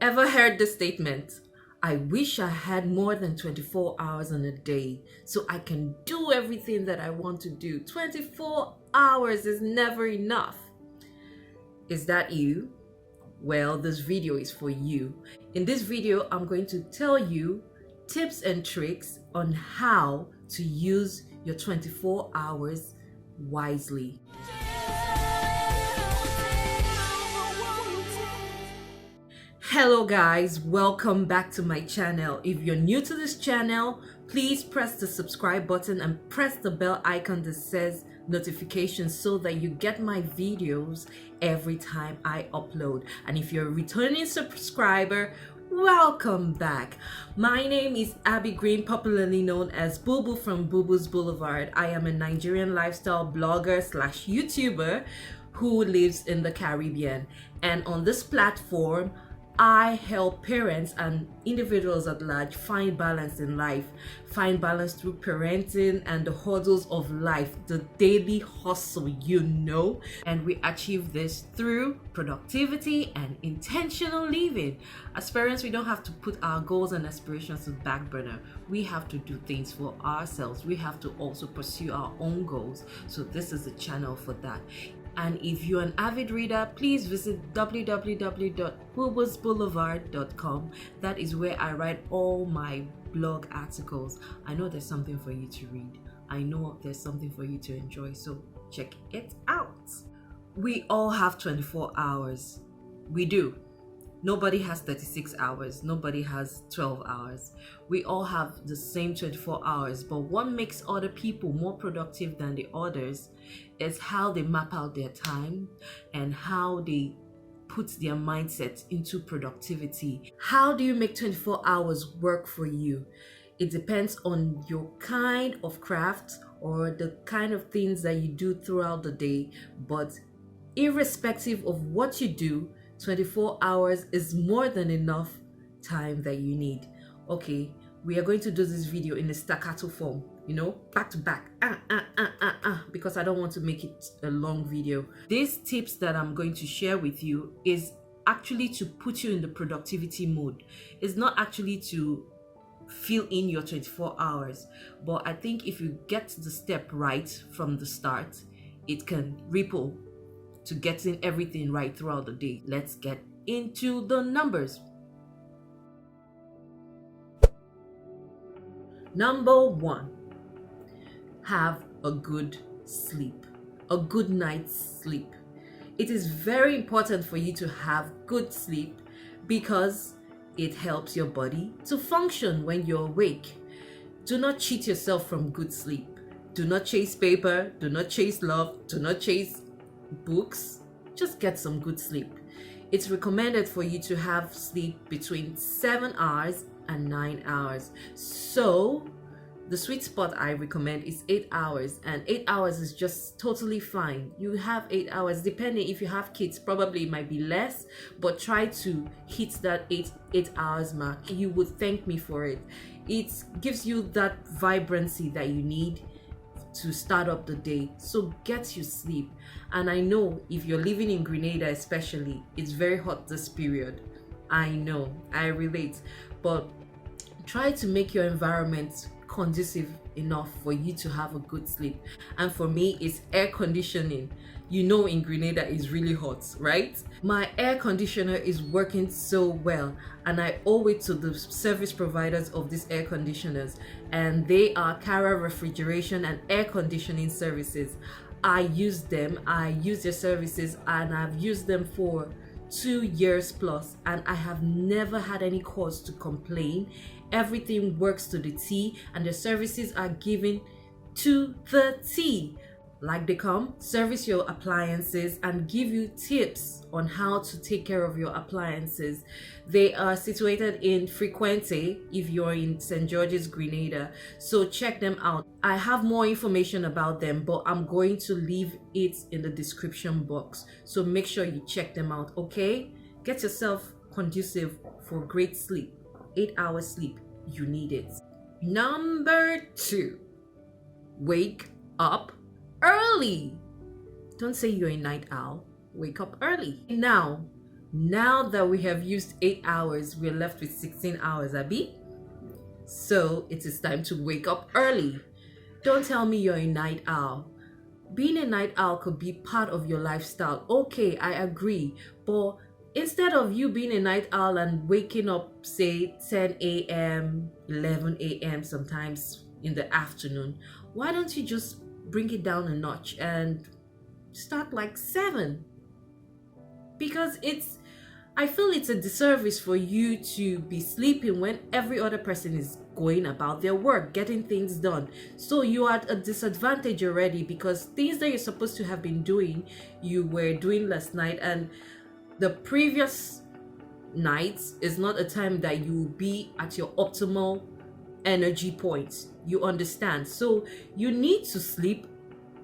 Ever heard the statement, I wish I had more than 24 hours in a day so I can do everything that I want to do. 24 hours is never enough. Is that you? Well, this video is for you. In this video, I'm going to tell you tips and tricks on how to use your 24 hours wisely. Hello guys, welcome back to my channel. If you're new to this channel, please press the subscribe button and press the bell icon that says notifications so that you get my videos every time I upload. And if you're a returning subscriber, welcome back. My name is Abby Green, popularly known as Boo Boo from Boo Boo's Boulevard. I am a Nigerian lifestyle blogger slash YouTuber who lives in the Caribbean. And on this platform, I help parents and individuals at large find balance in life, find balance through parenting and the hurdles of life, the daily hustle, and we achieve this through productivity and intentional living. As parents, we don't have to put our goals and aspirations to the back burner. We have to do things for ourselves. We have to also pursue our own goals. So this is the channel for that. And if you're an avid reader, please visit www.boobosboulevard.com. That is where I write all my blog articles. I know there's something for you to read. I know there's something for you to enjoy, so check it out. We all have 24 hours. We do. Nobody has 36 hours. Nobody has 12 hours. We all have the same 24 hours, but what makes other people more productive than the others is how they map out their time and how they put their mindset into productivity. How do you make 24 hours work for you? It depends on your kind of craft or the kind of things that you do throughout the day, but irrespective of what you do, 24 hours is more than enough time that you need. Okay, we are going to do this video in a staccato form, back to back, because I don't want to make it a long video. These tips that I'm going to share with you is actually to put you in the productivity mode. It's not actually to fill in your 24 hours, but I think if you get the step right from the start, it can ripple to getting everything right throughout the day. Let's get into the numbers. Number 1, have a good sleep, a good night's sleep. It is very important for you to have good sleep because it helps your body to function when you're awake. Do not cheat yourself from good sleep. Do not chase paper, do not chase love, do not chase books. Just get some good sleep. It's recommended for you to have sleep between 7 hours and 9 hours. So the sweet spot I recommend is 8 hours, and 8 hours is just totally fine. You have 8 hours, depending if you have kids, probably it might be less, but try to hit that 8 hours mark. You would thank me for it. It gives you that vibrancy that you need to start up the day. So get your sleep. And I know if you're living in Grenada especially, it's very hot this period. I know, I relate, but try to make your environment conducive enough for you to have a good sleep. And for me, it's air conditioning. In Grenada is really hot, right? My air conditioner is working so well, and I owe it to the service providers of these air conditioners, and they are Cara Refrigeration and Air Conditioning Services. I use them, I use their services, and I've used them for 2 years plus, and I have never had any cause to complain. Everything works to the T, and the services are given to the T. Like they come, service your appliances and give you tips on how to take care of your appliances. They are situated in Frequente if you're in St. George's, Grenada. So check them out. I have more information about them, but I'm going to leave it in the description box. So make sure you check them out, okay? Get yourself conducive for great sleep. 8 hours sleep, you need it. Number 2, wake up early. Don't say you're a night owl. Wake up early. Now, Now that we have used 8 hours, we're left with 16 hours, Abby. So it is time to wake up early. Don't tell me you're a night owl. Being a night owl could be part of your lifestyle. Okay, I agree. But instead of you being a night owl and waking up, say 10 a.m., 11 a.m., sometimes in the afternoon, why don't you just bring it down a notch and start like 7? Because I feel it's a disservice for you to be sleeping when every other person is going about their work, getting things done. So you are at a disadvantage already, because things that you're supposed to have been doing, you were doing last night, and the previous nights is not a time that you will be at your optimal energy point. You understand? So you need to sleep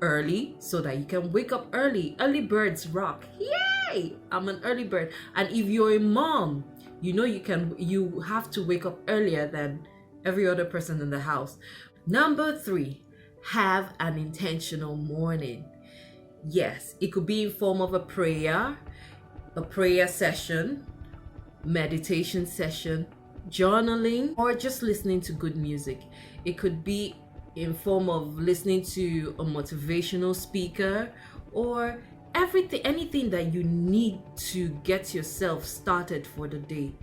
early so that you can wake up early. Early birds rock. Yay! I'm an early bird. And if you're a mom, you have to wake up earlier than every other person in the house. Number 3, have an intentional morning. Yes, it could be in form of a prayer session, meditation session, journaling, or just listening to good music. It could be in form of listening to a motivational speaker, or anything that you need to get yourself started for the day.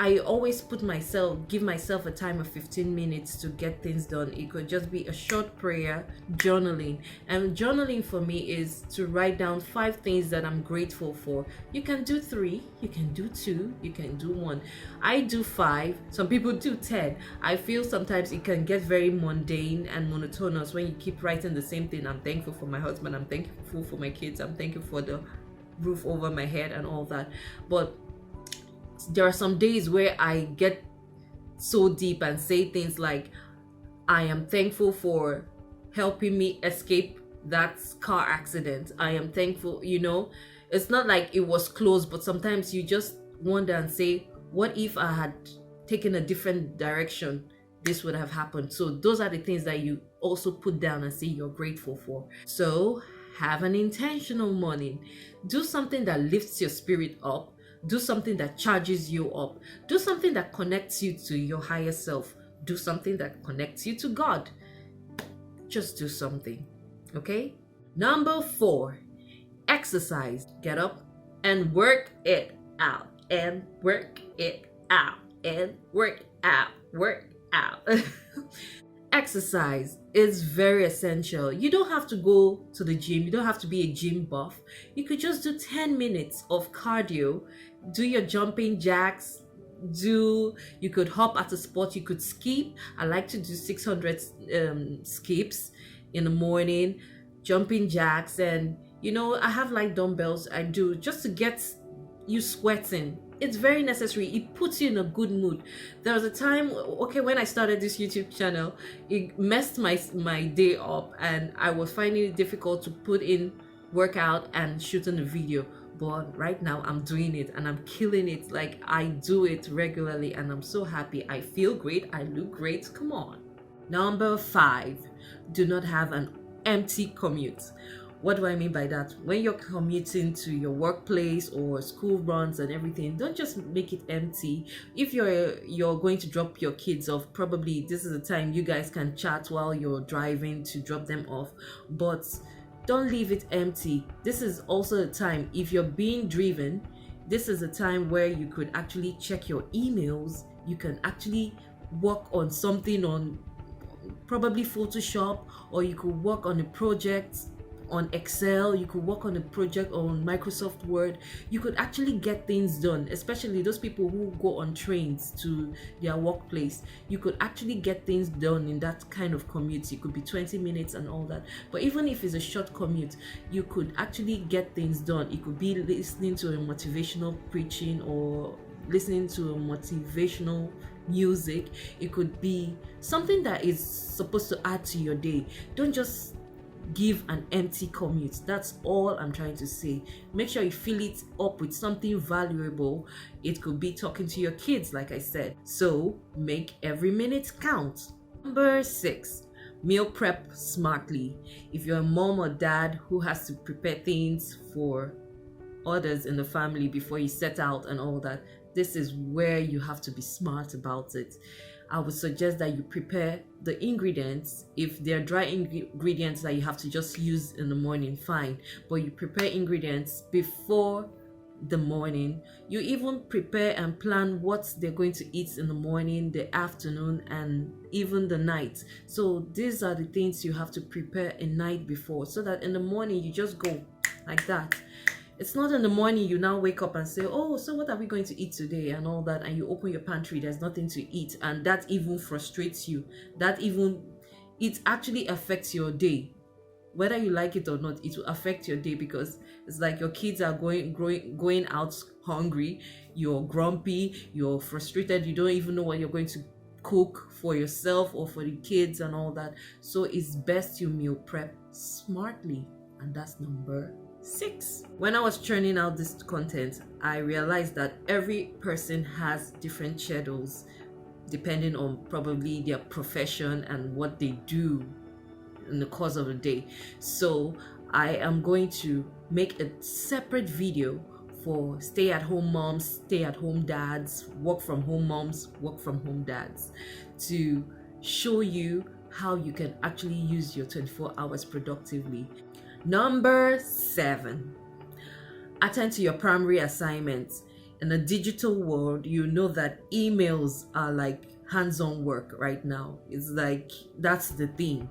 I always give myself a time of 15 minutes to get things done. It could just be a short prayer, journaling. And journaling for me is to write down 5 things that I'm grateful for. You can do 3, you can do 2, you can do 1. I do 5, some people do 10. I feel sometimes it can get very mundane and monotonous when you keep writing the same thing. I'm thankful for my husband, I'm thankful for my kids, I'm thankful for the roof over my head and all that. But there are some days where I get so deep and say things like, I am thankful for helping me escape that car accident. I am thankful, it's not like it was close, but sometimes you just wonder and say, what if I had taken a different direction? This would have happened. So those are the things that you also put down and say you're grateful for. So have an intentional morning. Do something that lifts your spirit up. Do something that charges you up. Do something that connects you to your higher self. Do something that connects you to God. Just do something, okay? Number 4, exercise. Get up and work it out, and work it out, and work out, work out. Exercise is very essential. You don't have to go to the gym. You don't have to be a gym buff. You could just do 10 minutes of cardio. Do your jumping jacks. You could hop at a spot. You could skip. I like to do 600 skips in the morning, jumping jacks, and I have like dumbbells I do just to get you sweating. It's very necessary. It puts you in a good mood. There was a time, when I started this YouTube channel, it messed my day up, and I was finding it difficult to put in workout and shooting a video. But right now I'm doing it and I'm killing it. Like, I do it regularly and I'm so happy. I feel great. I look great. Come on. Number 5, do not have an empty commute. What do I mean by that? When you're commuting to your workplace or school runs and everything, don't just make it empty. If you're going to drop your kids off, probably this is the time you guys can chat while you're driving to drop them off. But don't leave it empty. This is also a time, if you're being driven, this is a time where you could actually check your emails. You can actually work on something on probably Photoshop, or you could work on a project on Excel. You could work on a project on Microsoft Word. You could actually get things done, especially those people who go on trains to their workplace. You could actually get things done in that kind of commute. It could be 20 minutes and all that. But even if it's a short commute, you could actually get things done. It could be listening to a motivational preaching or listening to a motivational music. It could be something that is supposed to add to your day. Don't just give an empty commute. That's all I'm trying to say. Make sure you fill it up with something valuable. It could be talking to your kids, like I said. So make every minute count. Number 6, meal prep smartly. If you're a mom or dad who has to prepare things for others in the family before you set out and all that. This is where you have to be smart about it. I would suggest that you prepare the ingredients. If they're dry ingredients that you have to just use in the morning, fine. But you prepare ingredients before the morning. You even prepare and plan what they're going to eat in the morning, the afternoon, and even the night. So these are the things you have to prepare a night before, so that in the morning you just go like that. It's not in the morning you now wake up and say, oh, so what are we going to eat today and all that, and you open your pantry, there's nothing to eat, and that even frustrates you. It actually affects your day. Whether you like it or not, it will affect your day, because it's like your kids are going out hungry, you're grumpy, you're frustrated, you don't even know what you're going to cook for yourself or for the kids and all that. So it's best you meal prep smartly, and that's number 6. When I was churning out this content, I realized that every person has different schedules depending on probably their profession and what they do in the course of the day. So I am going to make a separate video for stay-at-home moms, stay-at-home dads, work-from-home moms, work-from-home dads, to show you how you can actually use your 24 hours productively. Number 7, attend to your primary assignments. In a digital world, you know that emails are like hands-on work right now. It's like that's the thing.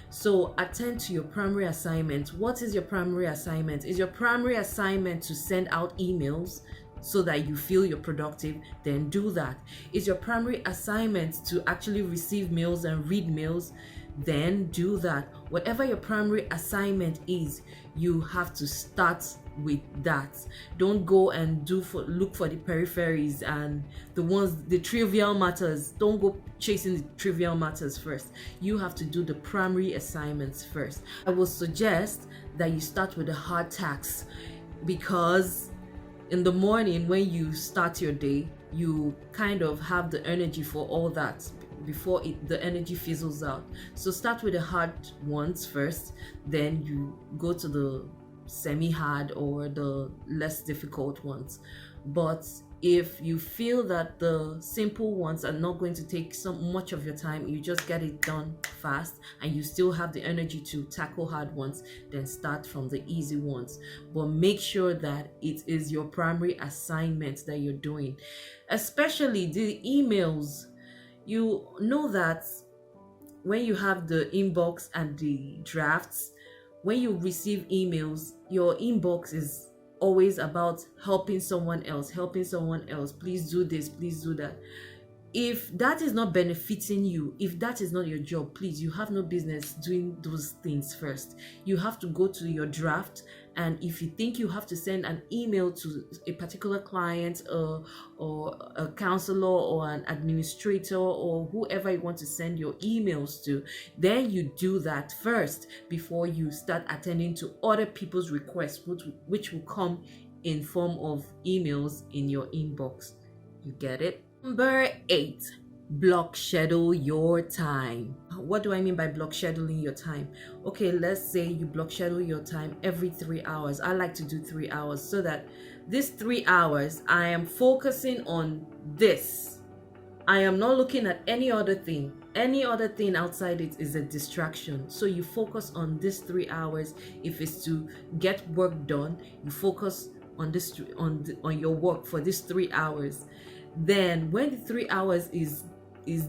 So attend to your primary assignment. What is your primary assignment? Is your primary assignment to send out emails so that you feel you're productive? Then do that. Is your primary assignment to actually receive mails and read mails? Then do that. Whatever your primary assignment is, you have to start with that. Don't go and look for the peripheries and the trivial matters. Don't go chasing the trivial matters first. You have to do the primary assignments first. I will suggest that you start with the hard tasks, because in the morning when you start your day, you kind of have the energy for all that before the energy fizzles out. So start with the hard ones first, then you go to the semi-hard or the less difficult ones. But if you feel that the simple ones are not going to take so much of your time, you just get it done fast and you still have the energy to tackle hard ones, then start from the easy ones. But make sure that it is your primary assignment that you're doing, especially the emails. You know that when you have the inbox and the drafts, when you receive emails, your inbox is always about helping someone else. Please do this, please do that. If that is not benefiting you, if that is not your job, please, you have no business doing those things first. You have to go to your draft, and if you think you have to send an email to a particular client or a counselor or an administrator or whoever you want to send your emails to, then you do that first before you start attending to other people's requests, which will come in form of emails in your inbox. You get it? Number 8, block schedule your time. What do I mean by block scheduling your time? Okay, let's say you block schedule your time every 3 hours. I like to do 3 hours, so that this 3 hours I am focusing on this. I am not looking at any other thing. Any other thing outside it is a distraction. So you focus on this 3 hours. If it's to get work done, you focus on this on your work for this 3 hours. Then when the 3 hours is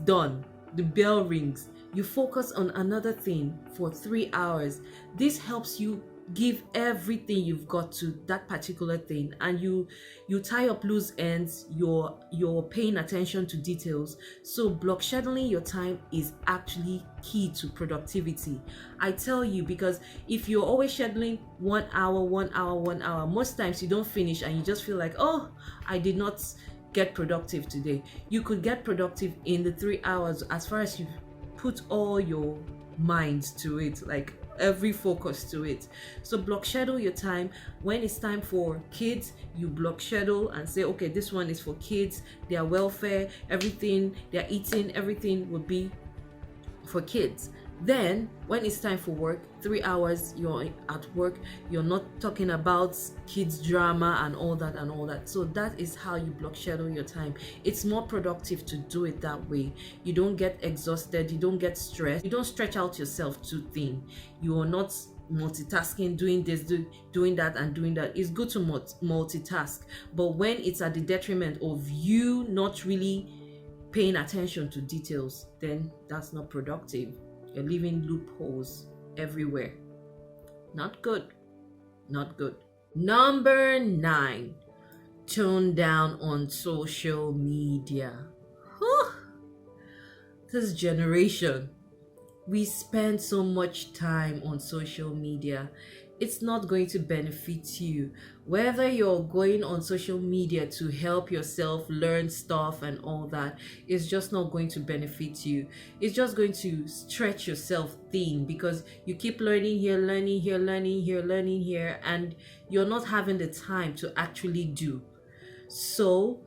done, the bell rings, you focus on another thing for 3 hours. This helps you give everything you've got to that particular thing, and you tie up loose ends. You're paying attention to details. So block scheduling your time is actually key to productivity. I tell you, because if you're always scheduling 1 hour, most times you don't finish and you just feel like, oh, I did not get productive today. You could get productive in the 3 hours as far as you put all your mind to it, like every focus to it. So block schedule your time. When it's time for kids, you block schedule and say, okay, this one is for kids, their welfare, everything they're eating, everything will be for kids. Then when it's time for work, 3 hours you're at work, you're not talking about kids drama and all that and all that. So that is how you block schedule your time. It's more productive to do it that way. You don't get exhausted, you don't get stressed, you don't stretch out yourself too thin. You are not multitasking, doing this, doing that and doing that. It's good to multitask, but when it's at the detriment of you not really paying attention to details, then that's not productive. You're leaving loopholes everywhere. Not good. Not good. Number 9, tone down on social media. Whew. This generation, we spend so much time on social media. It's not going to benefit you. Whether you're going on social media to help yourself learn stuff and all that, it's just not going to benefit you. It's just going to stretch yourself thin because you keep learning here, learning here, learning here, learning here, and you're not having the time to actually do. So,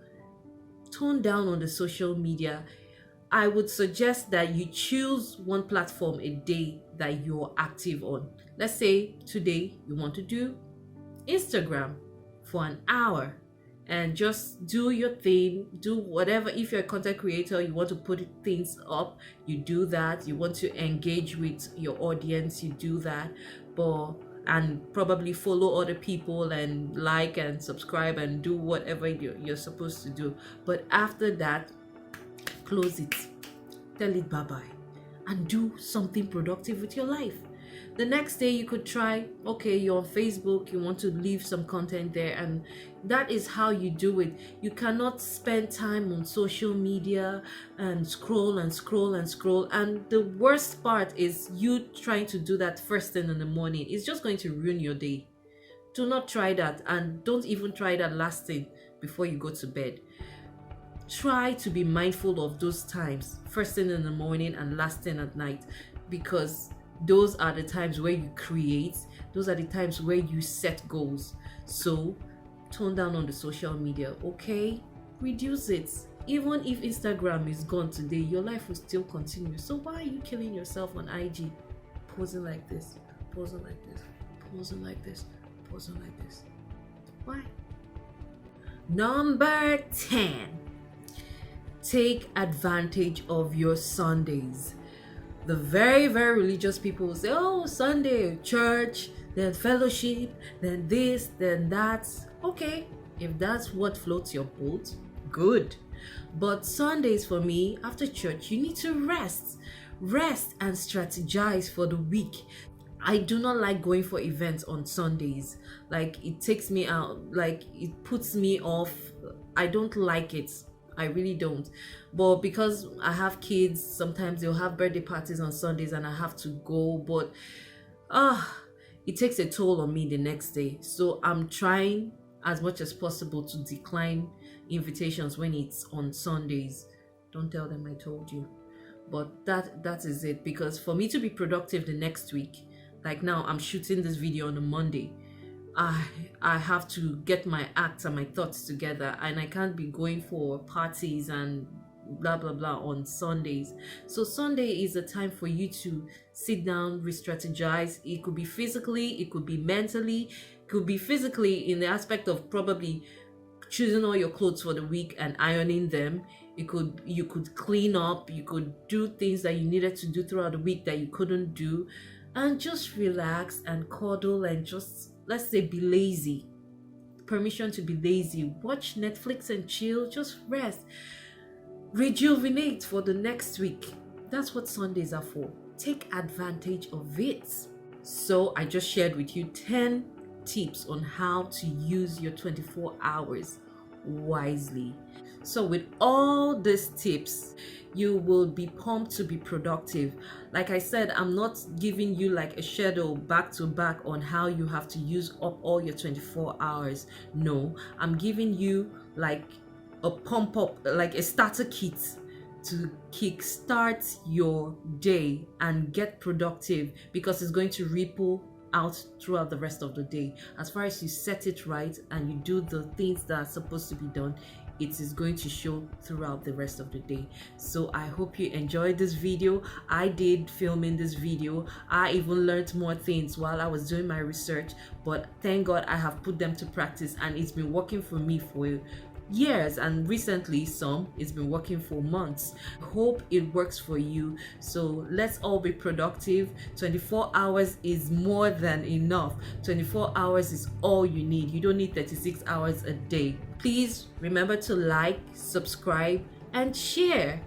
tone down on the social media. I would suggest that you choose one platform a day that you're active on. Let's say today you want to do Instagram for an hour and just do your thing, do whatever. If you're a content creator, you want to put things up, you do that. You want to engage with your audience, you do that. And probably follow other people and like and subscribe and do whatever you're supposed to do. But after that, close it, tell it bye-bye, and do something productive with your life. The next day you could try, okay, you're on Facebook, you want to leave some content there, and that is how you do it. You cannot spend time on social media and scroll and scroll and scroll. And the worst part is you trying to do that first thing in the morning. It's just going to ruin your day. Do not try that, and don't even try that last thing before you go to bed. Try to be mindful of those times, first thing in the morning and last thing at night, because those are the times where you create, those are the times where you set goals. So tone down on the social media, okay? Reduce it. Even if Instagram is gone today, your life will still continue. So why are you killing yourself on IG? Posing like this, posing like this, posing like this, posing like this. Why? Number 10. Take advantage of your Sundays. The very, very religious people will say, oh, Sunday, church, then fellowship, then this, then that. Okay, if that's what floats your boat, good. But Sundays for me, after church, you need to rest and strategize for the week. I do not like going for events on Sundays. Like, it takes me out, like it puts me off. I don't like it. I really don't. But because I have kids, sometimes they'll have birthday parties on Sundays and I have to go. But it takes a toll on me the next day. So I'm trying as much as possible to decline invitations when it's on Sundays. Don't tell them I told you. But that is it. Because for me to be productive the next week, like now I'm shooting this video on a Monday, I have to get my act and my thoughts together, and I can't be going for parties and blah blah blah on Sundays. So Sunday is a time for you to sit down, re-strategize. It could be physically, it could be mentally, it could be physically in the aspect of probably choosing all your clothes for the week and ironing them. You could clean up, you could do things that you needed to do throughout the week that you couldn't do, and just relax and cuddle and just, let's say, be lazy. Permission to be lazy. Watch Netflix and chill. Just rest. Rejuvenate for the next week. That's what Sundays are for. Take advantage of it. So I just shared with you 10 tips on how to use your 24 hours wisely. So with all these tips, you will be pumped to be productive. Like I said, I'm not giving you like a schedule back to back on how you have to use up all your 24 hours. No, I'm giving you like a pump up, like a starter kit to kickstart your day and get productive, because it's going to ripple out throughout the rest of the day. As far as you set it right and you do the things that are supposed to be done, it is going to show throughout the rest of the day. So I hope you enjoyed this video. I did filming this video. I even learned more things while I was doing my research, but thank God I have put them to practice, and it's been working for me for years, and recently it's been working for months. Hope it works for you. So let's all be productive. 24 hours is more than enough. 24 hours is all you need. You don't need 36 hours a day. Please remember to like, subscribe, and share.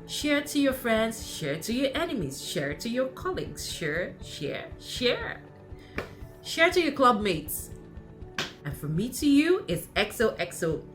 Share to your friends, share to your enemies, share to your colleagues, share to your club mates. And from me to you is XOXO.